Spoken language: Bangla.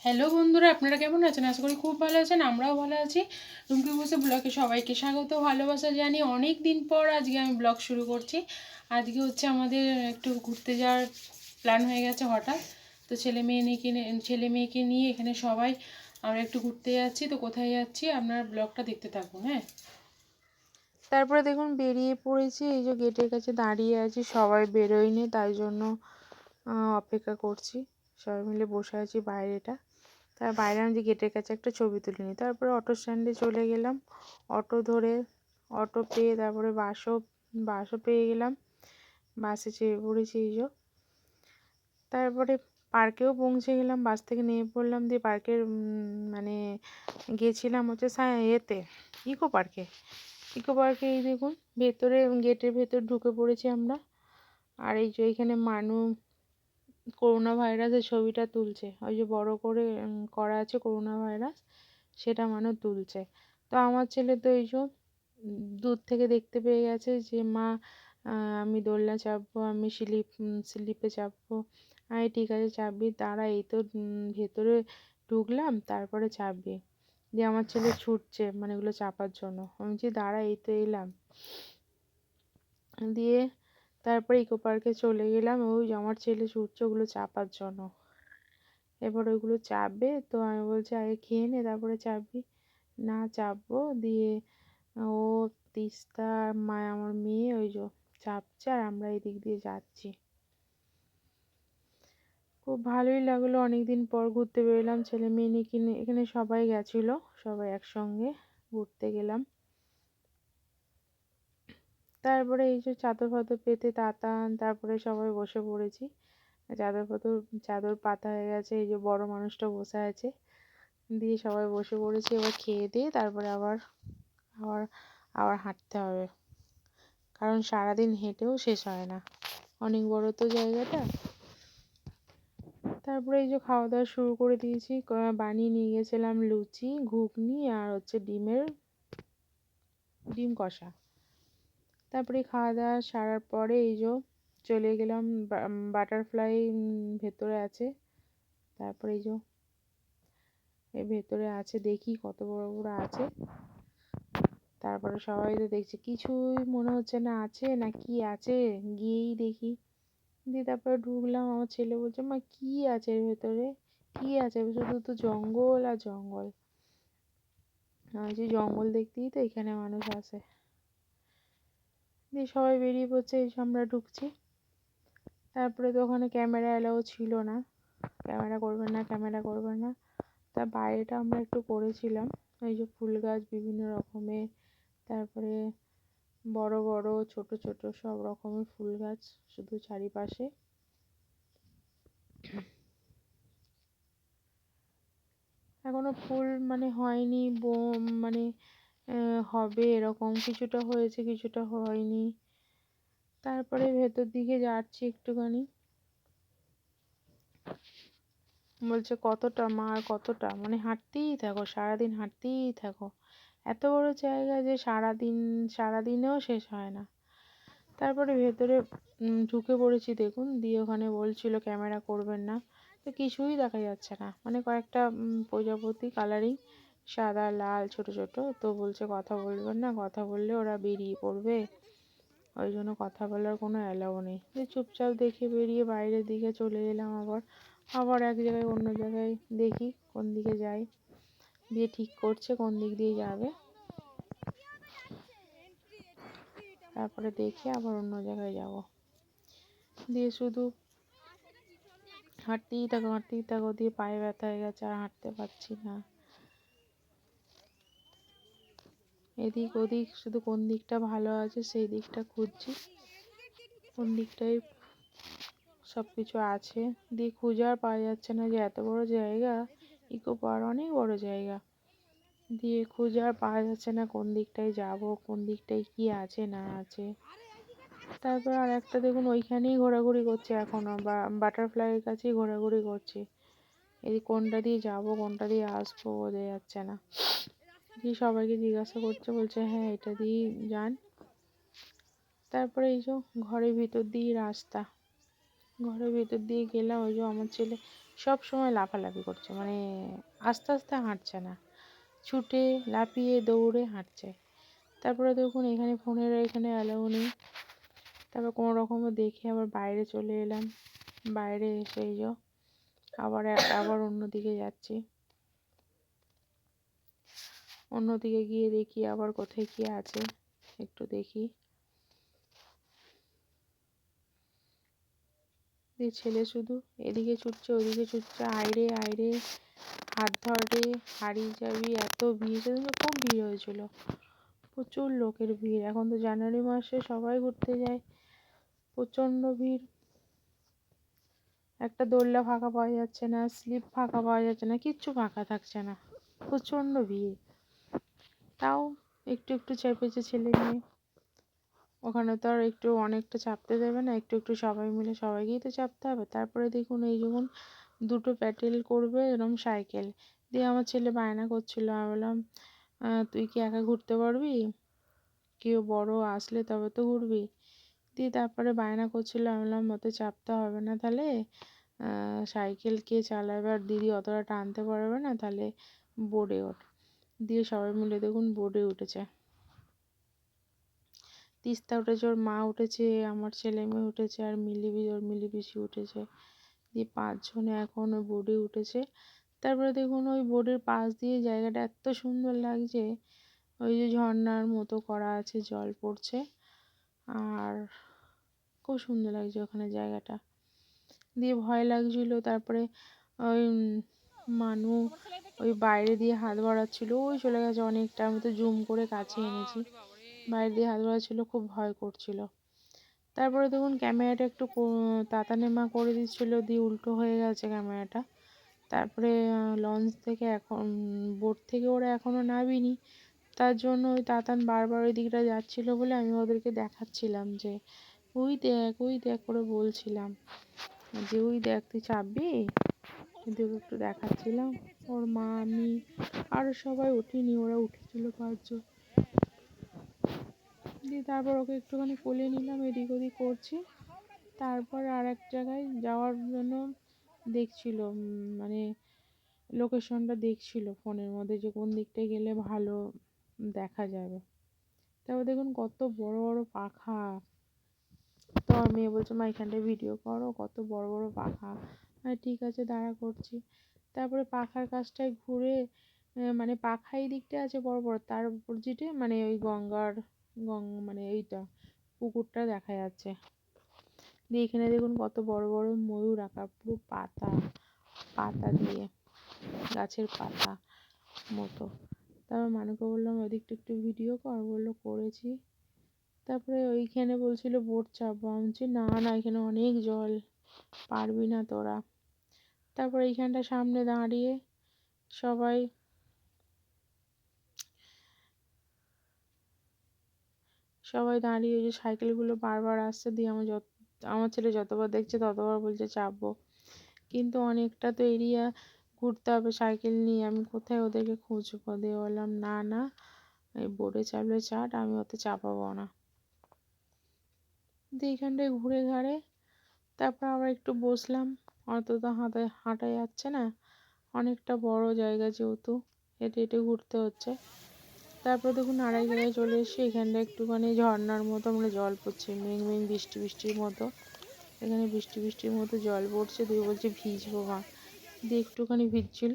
হ্যালো বন্ধুরা, আপনারা কেমন আছেন? আশা করি খুব ভালো আছেন। আমরাও ভালো আছি। রুমকি বসে ব্লগে সবাইকে স্বাগত, ভালোবাসা জানি। অনেক দিন পর আজকে আমি ব্লগ শুরু করছি। আজকে হচ্ছে আমাদের একটু ঘুরতে যাওয়ার প্ল্যান হয়ে গেছে হঠাৎ। তো ছেলে মেয়েকে নিয়ে এখানে সবাই আমরা একটু ঘুরতে যাচ্ছি। তো কোথায় যাচ্ছি আপনারা ব্লগটা দেখতে থাকুন। হ্যাঁ, তারপরে দেখুন বেরিয়ে পড়েছি, এই যে গেটের কাছে দাঁড়িয়ে আছি, সবাই বেরোয়নি তাই জন্য অপেক্ষা করছি। সবাই মিলে বসে আছি বাইরেটা। তার বাইরে আমি যে গেটের কাছে একটা ছবি তুলে নিই। তারপরে অটো স্ট্যান্ডে চলে গেলাম, অটো ধরে অটো পেয়ে তারপরে বাসও পেয়ে গেলাম, বাসে চেপে পড়েছি এই যে। তারপরে পার্কেও পৌঁছে গেলাম, বাস থেকে নেমে পড়লাম, দিয়ে পার্কের মানে গিয়েছিলাম হচ্ছে এতে ইকো পার্কে। ইকো পার্কে এই দেখুন ভেতরে গেটের ভেতর ঢুকে পড়েছি আমরা। আর এই যে এখানে করোনা ভাইরাসের ছবিটা তুলছে, ওই যে বড় করে করা আছে করোনা ভাইরাস, সেটা মানুষ তুলছে। তো আমার ছেলে তো এই যে দূর থেকে দেখতে পেয়ে গেছে যে মা আমি দোলনা চাপবো, আমি স্লিপে চাপবো। আমি ঠিক আছে চাপবি, দাঁড়া এই তো ভেতরে ঢুকলাম তারপরে চাপবি। দিয়ে আমার ছেলে ছুটছে মানে এগুলো চাপার জন্য, আমি বলছি দাঁড়া এই তো এলাম। দিয়ে তারপরে ইকো পার্কে চলে গেলাম, ওই আমার ছেলে ছুটছে ওগুলো চাপার জন্য। এবার ওইগুলো চাপবে, তো আমি বলছি আগে খেয়ে নে তারপরে চাপবি। না চাপবো, দিয়ে ও তিস্তা আর আমার মেয়ে ওই যে চাপছে আর আমরা এই দিক দিয়ে যাচ্ছি। খুব ভালোই লাগলো, অনেকদিন পর ঘুরতে বেরোলাম ছেলে মেয়ে নিয়ে। এখানে সবাই গেছিলো, সবাই একসঙ্গে ঘুরতে গেলাম। তারপরে এই যে চাদর ফাদর পেতে তাতান, তারপরে সবাই বসে পড়েছি। চাদর পাতা হয়ে গেছে, এই যে বড় মানুষটা বসে আছে। দিয়ে সবাই বসে পড়েছি, এবার খেয়ে দিয়ে তারপরে আবার আবার হাঁটতে হবে, কারণ সারাদিন হেঁটেও শেষ হয় না, অনেক বড় তো জায়গাটা। তারপরে এই যে খাওয়া দাওয়া শুরু করে দিয়েছি। বানিয়ে নিয়ে গেছিলাম লুচি, ঘুগনি আর হচ্ছে ডিম কষা। তারপরে খাওয়া দাওয়া সারার পরে এই যে চলে গেলাম বাটারফ্লাই ভেতরে আছে। তারপরে এই যে এর ভেতরে আছে, দেখি কত বড় বড় আছে। তারপরে সবাই তো দেখছে, কিছুই মনে হচ্ছে না আছে না কি আছে, গিয়েই দেখি। দিয়ে তারপরে ঢুকলাম, আমার ছেলে বলছে মা কি আছে এর ভেতরে, কি আছে, শুধু তো জঙ্গল আর জঙ্গল। আমি যে জঙ্গল দেখতেই তো এখানে মানুষ আসে। দিয়ে সবাই বেরিয়ে পড়ছে, এই আমরা ঢুকছি। তারপরে তো ওখানে ক্যামেরা এলাও ছিল না, ক্যামেরা করবেন না ক্যামেরা করবেন না। তার বাইরেটা আমরা একটু করেছিলাম, ওই যে ফুল গাছ বিভিন্ন রকমের, তারপরে বড় বড় ছোট ছোট সব রকমের ফুল গাছ শুধু চারিপাশে। এখনো ফুল মানে হয়নি, মানে হবে এরকম, কিছুটা হয়েছে কিছুটা হয়নি। তারপরে ভেতর দিকে যাচ্ছি একটুখানি, বলছে কতটা মা আর কতটা, মানে হাঁটতেই থাকো সারাদিন হাঁটতেই থাকো, এত বড় জায়গা যে সারাদিনেও শেষ হয় না। তারপরে ভেতরে ঢুকে পড়েছি দেখুন। দিয়ে ওখানে বলছিল ক্যামেরা করবেন না, তো কিছুই দেখা যাচ্ছে না, মানে কয়েকটা প্রজাপতি কালারিং সাদা লাল ছোট ছোট, তো বলছে কথা বলবেন না, কথা বললে ওরা বেরিয়ে পড়বে, ওই জন্য কথা বলার কোনো অ্যালাউ নেই। যে চুপচাপ দেখে বেরিয়ে বাইরের দিকে চলে এলাম। আবার আবার এক জায়গায় অন্য জায়গায় দেখি কোন দিকে যাই, দিয়ে ঠিক করছে কোন দিক দিয়ে যাবে। তারপরে দেখে আবার অন্য জায়গায় যাব। দিয়ে শুধু হাঁটতেই থাকো, দিয়ে পায়ে ব্যথা হয়ে গেছে আর হাঁটতে পারছি না। এদিক ওদিক শুধু কোন দিকটা ভালো আছে সেই দিকটা খুঁজছি, কোন দিকটায় সব কিছু আছে। দিয়ে খুঁজে আর পাওয়া যাচ্ছে না, যে এত বড় জায়গা, ইকো পার্ক অনেক বড় জায়গা। দিয়ে খুঁজে আর পাওয়া যাচ্ছে না কোন দিকটায় যাব, কোন দিকটায় কি আছে না আছে। তারপর আর একটা দেখুন ওইখানেই ঘোরাঘুরি করছে এখনো, বাটারফ্লাইয়ের কাছেই ঘোরাঘুরি করছে। এই কোনটা দিয়ে যাব কোনটা দিয়ে আসবো বোঝা যাচ্ছে না। দিয়ে সবাইকে জিজ্ঞাসা করছে, বলছে হ্যাঁ এটা দিয়েই যান। তারপরে এই যে ঘরের ভিতর দিয়ে রাস্তা, ঘরের ভিতর দিয়ে গেলাম, ওই যে আমার ছেলে সব সময় লাফালাফি করছে, মানে আস্তে আস্তে হাঁটছে না, ছুটে লাফিয়ে দৌড়ে হাঁটছে। তারপরে দেখুন এখানে ফোনের এখানে অ্যালাউ নেই। তারপর কোনো রকমে দেখে আবার বাইরে চলে এলাম। বাইরে এসে এই যে আবার অন্যদিকে যাচ্ছি। অন্যদিকে গিয়ে দেখি আবার কোথায় কি আছে, একটু দেখি। দিয়ে ছেলে শুধু এদিকে ছুটছে ওদিকে ছুটছে, আইরে আইরে, হাত ধর রে, হারিয়ে যাবি, এত ভিড়। সেদিন খুব ভিড় হয়েছিল, প্রচুর লোকের ভিড়। এখন তো জানুয়ারি মাসে সবাই ঘুরতে যায়, প্রচণ্ড ভিড়। একটা দোলনা ফাঁকা পাওয়া যাচ্ছে না, স্লিপ ফাঁকা পাওয়া যাচ্ছে না, কিচ্ছু ফাঁকা থাকছে না, প্রচণ্ড ভিড়। তাও একটু একটু চেপেছে ছেলে নিয়ে। ওখানে তো আর একটু অনেকটা চাপতে দেবে না, একটু একটু সবাই মিলে সবাইকেই তো চাপতে হবে। তারপরে দেখুন এই যখন দুটো প্যাডেল করবে এরকম সাইকেল দিয়ে, আমার ছেলে বায়না করছিল। আমি বললাম তুই কি একা ঘুরতে পারবি, কেউ বড় আসলে তবে তো ঘুরবি। দিয়ে তারপরে বায়না করছিল, আমি বললাম অত চাপতে হবে না, তাহলে সাইকেল কে চালাবে, আর দিদি অতটা টানতে পারবে না, তাহলে বোর্ডে ওঠ। দিয়ে সবাই মিলে দেখুন বোর্ডে উঠেছে। তিস্তা উঠেছে, ওর মা উঠেছে, আমার ছেলে মেয়ে উঠেছে, আর ওর মিলি পিসি উঠেছে। দিয়ে 5 জনে এখন ওই বোর্ডে উঠেছে। তারপরে দেখুন ওই বোর্ডের পাশ দিয়ে জায়গাটা এত সুন্দর লাগছে, ওই যে ঝর্ণার মতো করা আছে, জল পড়ছে, আর খুব সুন্দর লাগছে ওখানে জায়গাটা। দিয়ে ভয় লাগছিল। তারপরে ওই মানু ওই বাইরে দিয়ে হাত বাড়াচ্ছিল, ওই চলে গেছে অনেকটা, আমি তো জুম করে কাছে এনেছি। বাইরে দিয়ে হাত বাড়াচ্ছিল, খুব ভয় করছিল। তারপরে দেখুন ক্যামেরাটা একটু তাতানেমা করে দিচ্ছিল, দিয়ে উল্টো হয়ে গেছে ক্যামেরাটা। তারপরে লঞ্চ থেকে এখন বোট থেকে ওরা এখনও নামেনি, তার জন্য ওই তাতান বারবার ওই দিকটা যাচ্ছিলো বলে আমি ওদেরকে দেখাচ্ছিলাম যে ওই দেখ করে বলছিলাম যে ওই দেখ তুই চাপবি, কিন্তু একটু দেখাচ্ছিলাম। ওর মা, আমি, আরও সবাই উঠিনি, ওরা উঠেছিল 5 জন। দিয়ে তারপর ওকে একটুখানি কোলে নিলাম, এদিক ওদিক করছি। তারপর আর এক জায়গায় যাওয়ার জন্য দেখছিল, মানে লোকেশনটা দেখছিল ফোনের মধ্যে, যে কোন দিকটায় গেলে ভালো দেখা যাবে। তারপর দেখুন কত বড় বড় পাখা। তো আমার মেয়ে বলছে মা এখানটায় ভিডিও করো, কত বড় বড় পাখা। ঠিক আছে দাঁড়া করছি। তারপরে পাখার কাছটায় ঘুরে, মানে পাখা এই দিকটা আছে বড় বড়, তার উপর যেটা মানে ওই মানে এইটা পুকুরটা দেখা যাচ্ছে। দিয়ে এখানে দেখুন কত বড় বড় ময়ূর আঁকা, পুরো পাতা দিয়ে, গাছের পাতা মতো। তারপর মানুকে বললাম ওদিকটা একটু ভিডিও কর, বললো করেছি। তারপরে ওইখানে বলছিল বোট চাপবো, আমি বলছি না না, এখানে অনেক জল, পারবি না তোরা। তারপরে এইখানটা সামনে দাঁড়িয়ে সবাই দাঁড়িয়ে, ওই যে সাইকেলগুলো বারবার আসছে, দিয়ে আমার ছেলে যতবার দেখছে ততবার বলছে চাপবো, কিন্তু অনেকটা তো এরিয়া ঘুরতে হবে সাইকেল নিয়ে, আমি কোথায় ওদেরকে খুঁজবো। দিয়ে বললাম না না, এই বোর্ডে চাপলে চাট, আমি ওতে চাপাবো না। দিয়ে এখানটায় ঘুরে ঘাড়ে তারপর আবার একটু বসলাম, অত তো হাঁটা যাচ্ছে না, অনেকটা বড় জায়গা যেহেতু, হেঁটে হেঁটে ঘুরতে হচ্ছে। তারপর দেখুন আরেক জায়গায় চলে এসেছি, এখানটা একটুখানি ঝর্ণার মতো, মানে জল পড়ছে, মেঘ বৃষ্টি বৃষ্টির মতো, এখানে বৃষ্টি বৃষ্টির মতো জল পড়ছে। দিয়ে বলছে ভিজবো মা, দিয়ে একটুখানি ভিজছিল।